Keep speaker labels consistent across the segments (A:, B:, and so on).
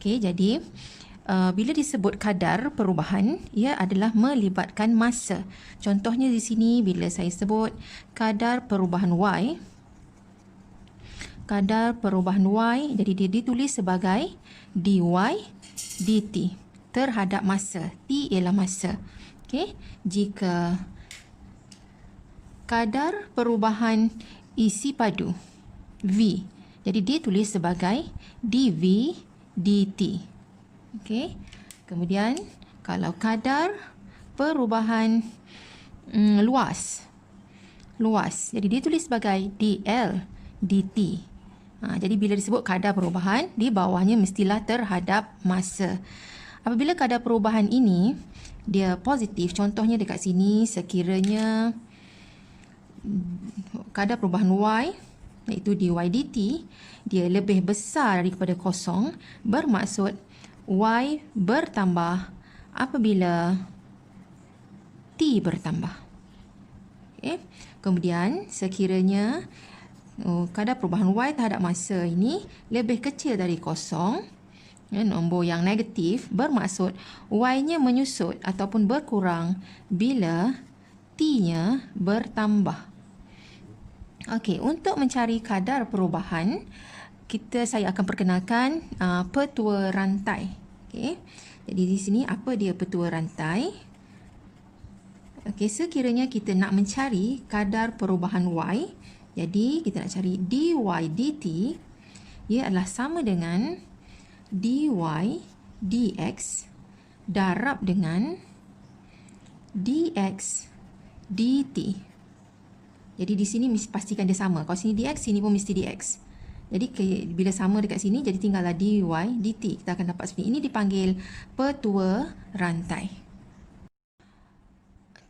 A: Okey, jadi bila disebut kadar perubahan, ia adalah melibatkan masa. Contohnya di sini bila saya sebut kadar perubahan Y, jadi dia ditulis sebagai dy dt terhadap masa. T ialah masa. Okey, jika kadar perubahan isi padu V, jadi dia tulis sebagai dV dt. Okey. Kemudian kalau kadar perubahan luas, jadi dia tulis sebagai dL dt. Jadi bila disebut kadar perubahan, di bawahnya mestilah terhadap masa. Apabila kadar perubahan ini dia positif, contohnya dekat sini sekiranya kadar perubahan Y iaitu dy dt dia lebih besar daripada kosong, bermaksud Y bertambah apabila T bertambah. Okay. Kemudian sekiranya kadar perubahan Y terhadap masa ini lebih kecil dari kosong, nombor yang negatif, bermaksud Y-nya menyusut ataupun berkurang bila T-nya bertambah. Okey, untuk mencari kadar perubahan, saya akan perkenalkan petua rantai. Okey. Jadi di sini apa dia petua rantai? Okey, sekiranya kita nak mencari kadar perubahan Y, jadi kita nak cari dy dt, ia adalah sama dengan dy dx darab dengan dx dt. Jadi di sini mesti pastikan dia sama. Kalau sini dx, sini pun mesti dx. Jadi bila sama dekat sini, jadi tinggallah dy dt. Kita akan dapat seperti ini, dipanggil petua rantai.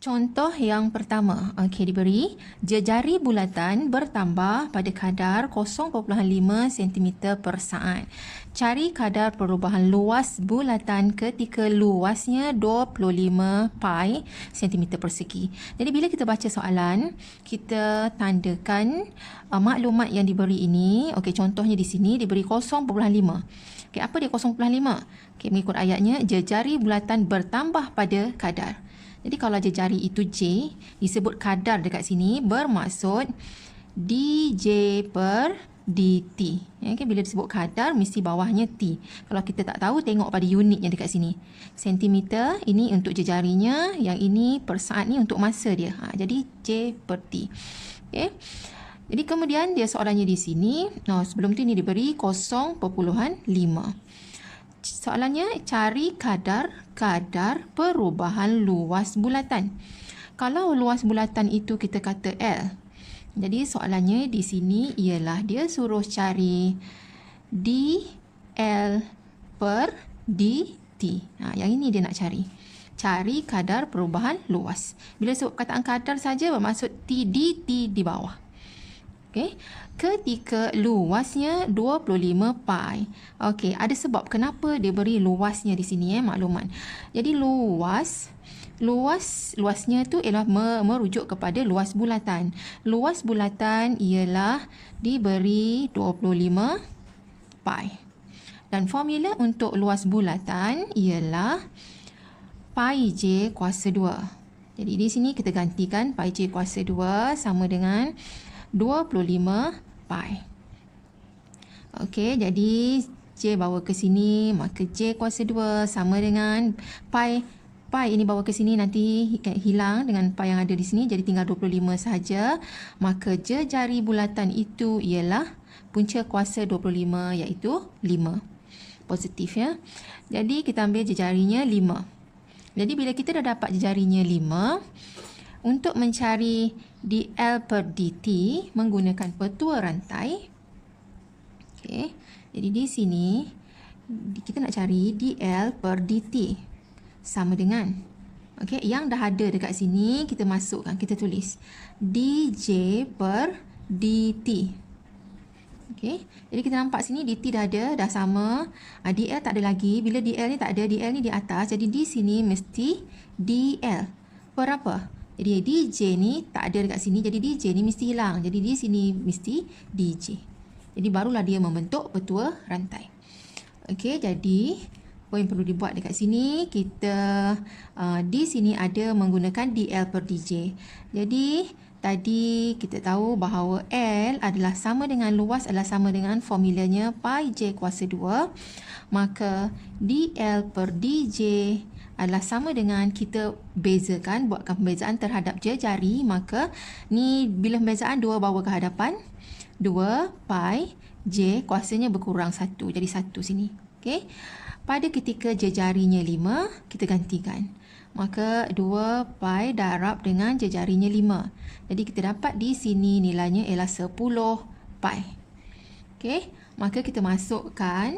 A: Contoh yang pertama, diberi jejari bulatan bertambah pada kadar 0.5 cm per saat. Cari kadar perubahan luas bulatan ketika luasnya 25 pi cm persegi. Jadi bila kita baca soalan, kita tandakan maklumat yang diberi ini. Contohnya di sini diberi 0.5. Apa dia 0.5? Mengikut ayatnya, jejari bulatan bertambah pada kadar. Jadi kalau jejari itu J, disebut kadar dekat sini, bermaksud dJ per dt. Bila disebut kadar, mesti bawahnya T. Kalau kita tak tahu, tengok pada unit yang dekat sini. Sentimeter, ini untuk jejarinya, yang ini per saat ni untuk masa dia. Jadi J per T. Jadi kemudian dia soalannya di sini, sebelum tu ini diberi 0.5. Soalannya, cari kadar perubahan luas bulatan. Kalau luas bulatan itu kita kata L. Jadi soalannya di sini ialah dia suruh cari dL per dt. Yang ini dia nak cari. Cari kadar perubahan luas. Bila sebut perkataan kadar saja bermaksud T dt di bawah. Ketika luasnya 25 pi. Ada sebab kenapa dia beri luasnya di sini maklumat. Jadi luasnya tu ialah merujuk kepada luas bulatan. Luas bulatan ialah diberi 25 pi. Dan formula untuk luas bulatan ialah pi j kuasa 2. Jadi di sini kita gantikan pi j kuasa 2 sama dengan 25 pi. Jadi J bawa ke sini, maka J kuasa 2 sama dengan pi. Pi ini bawa ke sini, nanti hilang dengan pi yang ada di sini, jadi tinggal 25 sahaja. Maka jejari bulatan itu ialah punca kuasa 25, iaitu 5. Positif ya. Jadi kita ambil jejarinya 5. Jadi bila kita dah dapat jejarinya 5, untuk mencari dL per dt menggunakan petua rantai. Jadi di sini kita nak cari dL per dt sama dengan yang dah ada dekat sini, kita masukkan, kita tulis dJ per dt. Jadi kita nampak sini dt dah ada, dah sama. dL tak ada lagi. Bila dL ni tak ada, dL ni di atas, jadi di sini mesti dL per apa? Jadi dj ni tak ada dekat sini, jadi dj ni mesti hilang. Jadi di sini mesti dj. Jadi barulah dia membentuk petua rantai. Okey, jadi apa yang perlu dibuat dekat sini, kita di sini ada menggunakan dl per dj. Jadi tadi kita tahu bahawa L adalah sama dengan luas adalah sama dengan formulanya pi j kuasa 2. Maka dl per dj adalah sama dengan kita bezakan, buatkan pembezaan terhadap jari. Maka ni bila pembezaan 2 bawa ke hadapan, 2 pi j kuasanya berkurang 1, jadi 1 sini. Okey. Pada ketika jejarinya 5, kita gantikan. Maka 2 pi darab dengan jejarinya 5. Jadi kita dapat di sini nilainya ialah 10 pi. Okey, maka kita masukkan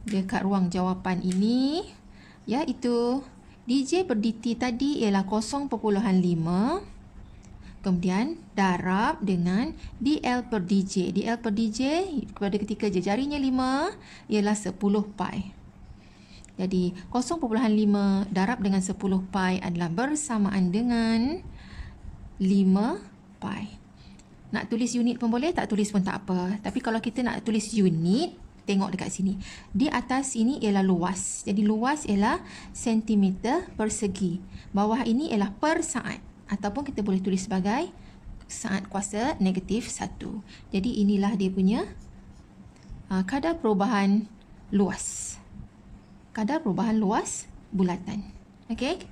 A: dekat ruang jawapan ini, iaitu dj per dt tadi ialah 0.5. Kemudian darab dengan dl per dj. dl per dj pada ketika jejarinya 5 ialah 10 pi. Jadi 0.5 darab dengan 10 pi adalah bersamaan dengan 5 pi. Nak tulis unit pun boleh, tak tulis pun tak apa. Tapi kalau kita nak tulis unit, tengok dekat sini. Di atas ini ialah luas. Jadi luas ialah sentimeter persegi. Bawah ini ialah per saat. Ataupun kita boleh tulis sebagai saat kuasa negatif 1. Jadi inilah dia punya kadar perubahan luas. Kadar perubahan luas bulatan. Okey.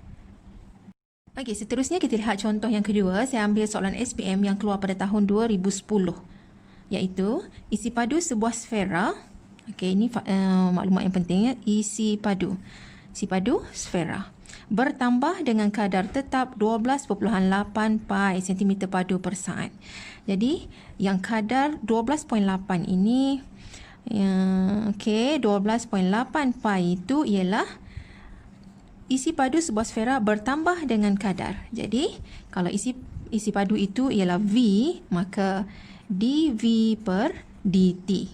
A: Okey, seterusnya kita lihat contoh yang kedua. Saya ambil soalan SPM yang keluar pada tahun 2010. Iaitu isi padu sebuah sfera. Okey, ini maklumat yang penting ya. Isi padu. Isi padu sfera bertambah dengan kadar tetap 12.8 pi cm padu per saat. Jadi yang kadar 12.8 ini, okey, 12.8 pi itu ialah isi padu sebuah sfera bertambah dengan kadar. Jadi kalau isi padu itu ialah V, maka dV per dt.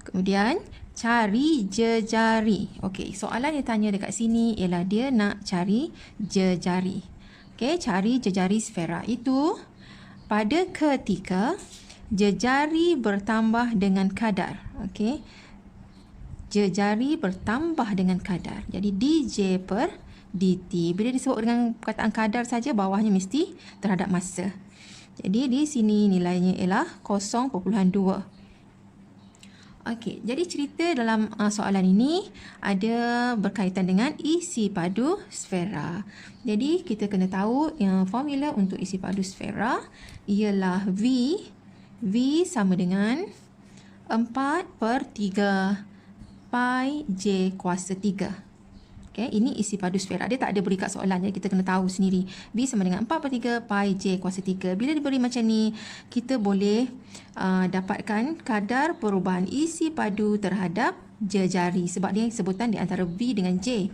A: Kemudian cari jejari. Okey, soalan yang tanya dekat sini ialah dia nak cari jejari. Okey, cari jejari sfera itu pada ketika jejari bertambah dengan kadar. Okey. Jejari bertambah dengan kadar. Jadi dj per dt. Bila disebut dengan perkataan kadar saja, bawahnya mesti terhadap masa. Jadi di sini nilainya ialah 0.2. Okey, jadi cerita dalam soalan ini ada berkaitan dengan isi padu sfera. Jadi kita kena tahu formula untuk isi padu sfera ialah V sama dengan 4/3 pi j kuasa 3. Okay, ini isi padu sfera. Dia tak ada beri kat soalan, jadi kita kena tahu sendiri. V sama dengan 4/3 pi j kuasa 3. Bila diberi macam ni, kita boleh dapatkan kadar perubahan isi padu terhadap jejari. Sebab dia sebutan di antara V dengan J.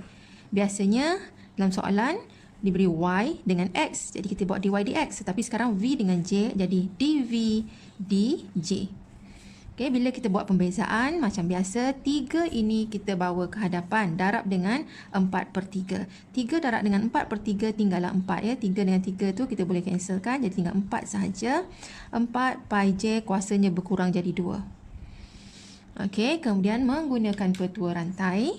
A: Biasanya dalam soalan diberi Y dengan X. Jadi kita buat dy dx. Tetapi sekarang V dengan J, jadi dV dj. Okay, bila kita buat pembezaan macam biasa, 3 ini kita bawa ke hadapan, darab dengan 4/3. 3 darab dengan 4/3 tinggallah 4 ya. 3 dengan 3 tu kita boleh cancelkan, jadi tinggal 4 sahaja. 4 pi j kuasanya berkurang jadi 2. Okey, kemudian menggunakan petua rantai.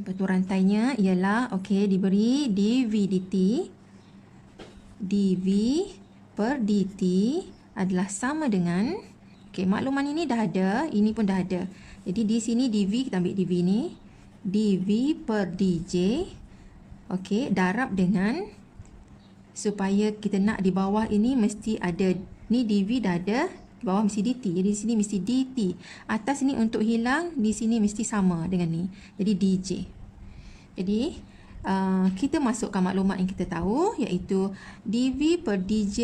A: Petua rantainya ialah diberi dv dt. dv per dt adalah sama dengan, makluman ini dah ada, ini pun dah ada. Jadi di sini dv, kita ambil dv ni, dv per dj, darab dengan, supaya kita nak di bawah ini mesti ada, ni dv dah ada, di bawah mesti dt, jadi di sini mesti dt. Atas ni untuk hilang, di sini mesti sama dengan ni, jadi dj. Jadi kita masukkan maklumat yang kita tahu, iaitu dv per dj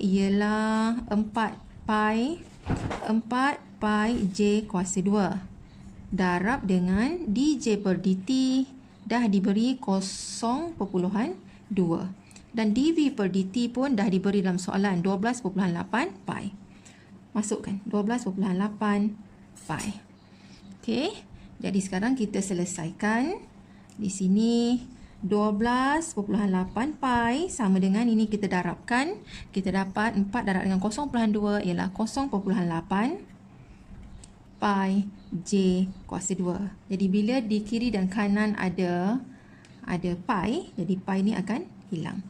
A: ialah 4 pi j kuasa 2 darab dengan dj per dt dah diberi 0.2 dan dv per dt pun dah diberi dalam soalan 12.8 pi. Masukkan 12.8 pi. Okey, jadi sekarang kita selesaikan. Di sini 12.8 pi sama dengan ini kita darabkan. Kita dapat 4 darab dengan 0.2 ialah 0.8 pi J kuasa 2. Jadi bila di kiri dan kanan ada pi, jadi pi ni akan hilang.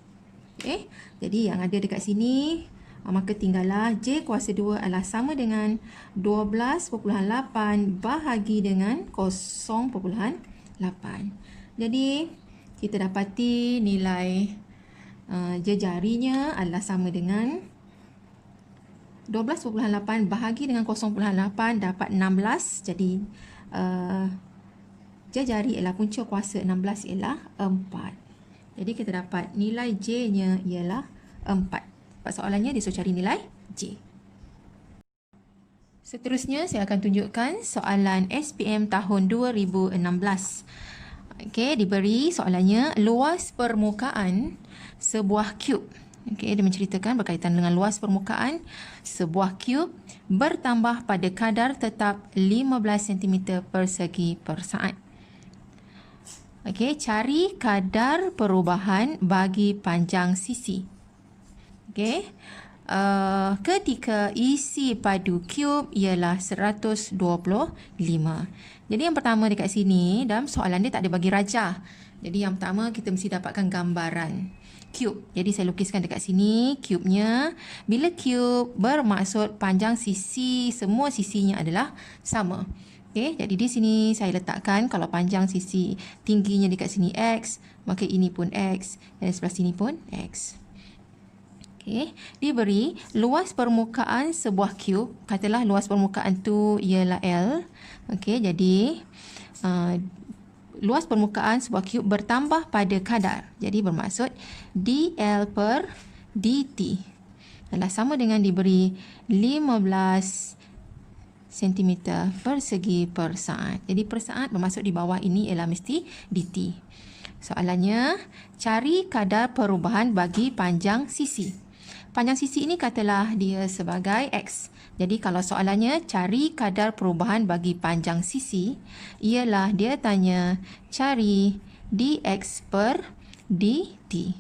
A: Okey. Jadi yang ada dekat sini, maka tinggallah J kuasa 2 adalah sama dengan 12.8 bahagi dengan 0.8. Jadi kita dapati nilai jejarinya adalah sama dengan 12.8 bahagi dengan 0.8 dapat 16. Jadi jejari ialah punca kuasa 16 ialah 4. Jadi kita dapat nilai J-nya ialah 4. Soalannya dia suruh cari nilai J. Seterusnya saya akan tunjukkan soalan SPM tahun 2016. Okey, diberi soalannya luas permukaan sebuah cube. Okey, dia menceritakan berkaitan dengan luas permukaan sebuah cube bertambah pada kadar tetap 15 cm persegi per saat. Okey, cari kadar perubahan bagi panjang sisi. Okey. Ketika isi padu cube ialah 125. Jadi yang pertama dekat sini, dalam soalan dia tak ada bagi rajah. Jadi yang pertama kita mesti dapatkan gambaran cube. Jadi saya lukiskan dekat sini cube-nya. Bila cube bermaksud panjang sisi, semua sisinya adalah sama. Okay, jadi di sini saya letakkan kalau panjang sisi tingginya dekat sini X, maka ini pun X dan sebelah sini pun X. Okay, diberi luas permukaan sebuah cube. Katalah luas permukaan tu ialah L. Okay, jadi luas permukaan sebuah cube bertambah pada kadar. Jadi bermaksud dl per dt adalah sama dengan diberi 15 cm persegi per saat. Jadi per saat bermaksud di bawah ini ialah mesti dt. Soalannya, cari kadar perubahan bagi panjang sisi. Panjang sisi ini katalah dia sebagai X. Jadi kalau soalannya cari kadar perubahan bagi panjang sisi, ialah dia tanya cari dx per dt.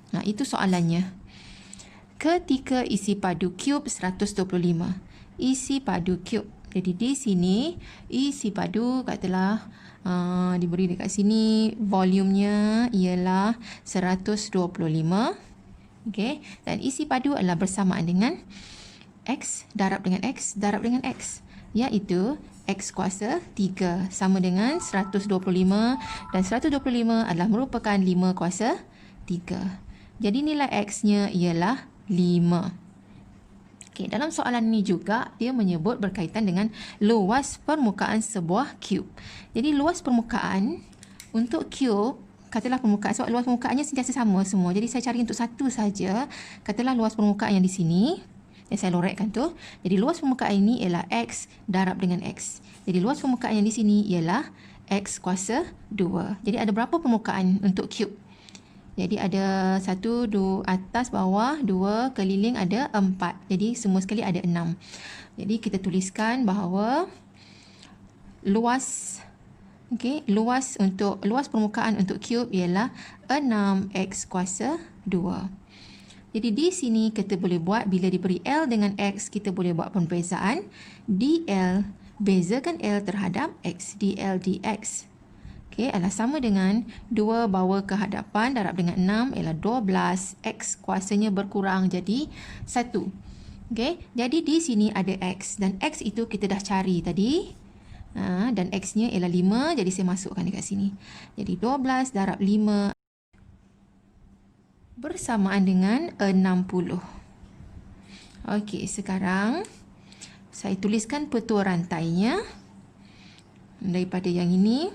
A: Nah, itu soalannya. Ketika isi padu cube 125. Isi padu cube. Jadi di sini isi padu katalah diberi dekat sini volumenya ialah 125. Okey, dan isi padu adalah bersamaan dengan X darab dengan X darab dengan X, iaitu X kuasa 3 sama dengan 125 dan 125 adalah merupakan 5 kuasa 3. Jadi nilai X-nya ialah 5. Okey, dalam soalan ini juga dia menyebut berkaitan dengan luas permukaan sebuah cube. Jadi luas permukaan untuk cube, katalah permukaan, sebab luas permukaannya sentiasa sama semua. Jadi saya cari untuk satu saja. Katalah luas permukaan yang di sini, yang saya lorekkan tu. Jadi luas permukaan ini ialah X darab dengan X. Jadi luas permukaan yang di sini ialah X kuasa 2. Jadi ada berapa permukaan untuk cube? Jadi ada 1, 2, atas, bawah, 2, keliling ada 4. Jadi semua sekali ada 6. Jadi kita tuliskan bahawa luas permukaan untuk cube ialah 6x kuasa 2. Jadi di sini kita boleh buat, bila diberi L dengan X, kita boleh buat pembezaan. dl, bezakan L terhadap X, dl dx. Okey, adalah sama dengan 2 bawa ke hadapan darab dengan 6 ialah 12. X kuasanya berkurang jadi 1. Okey, jadi di sini ada X dan X itu kita dah cari tadi. Dan X-nya ialah 5, jadi saya masukkan dekat sini. Jadi 12 darab 5 bersamaan dengan 60. Okey, sekarang saya tuliskan petua rantainya. Daripada yang ini,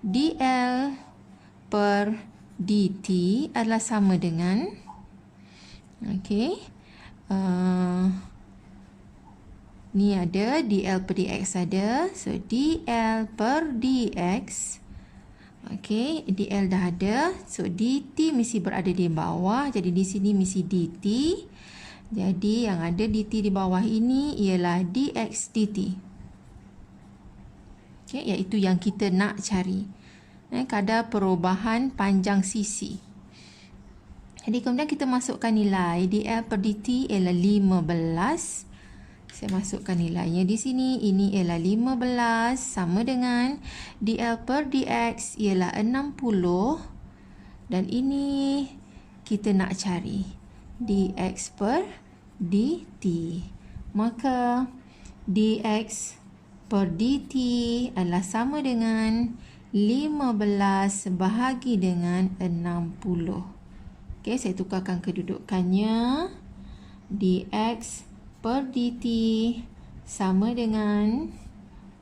A: dl per dt adalah sama dengan, okey, ni ada dl per dx ada. So dl per dx. Okey, dl dah ada. So dt mesti berada di bawah. Jadi di sini mesti dt. Jadi yang ada dt di bawah ini ialah dx dt. Okey, iaitu yang kita nak cari. Kadar perubahan panjang sisi. Jadi kemudian kita masukkan nilai dl per dt ialah 15. Saya masukkan nilainya di sini. Ini ialah 15 sama dengan dl per dx ialah 60. Dan ini kita nak cari dx per dt. Maka dx per dt adalah sama dengan 15 bahagi dengan 60. Okey, saya tukarkan kedudukannya. Dx per dt sama dengan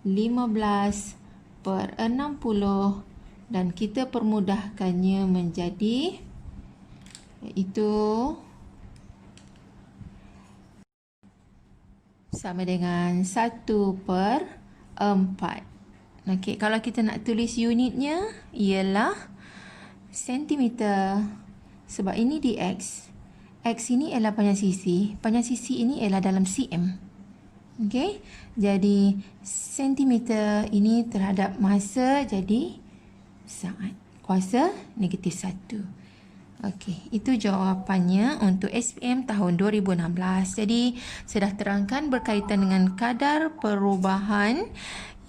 A: 15 per 60 dan kita permudahkannya menjadi iaitu sama dengan 1 per 4. Okey, kalau kita nak tulis unitnya ialah sentimeter sebab ini dx. X ini ialah panjang sisi ini ialah dalam cm. Okey, jadi sentimeter ini terhadap masa jadi saat. Kuasa negatif 1. Okey, itu jawapannya untuk SPM tahun 2016. Jadi, saya dah terangkan berkaitan dengan kadar perubahan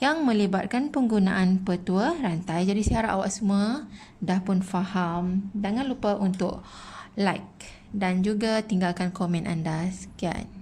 A: yang melibatkan penggunaan petua rantai. Jadi, saya harap awak semua dah pun faham. Jangan lupa untuk like dan juga tinggalkan komen anda. Sekian.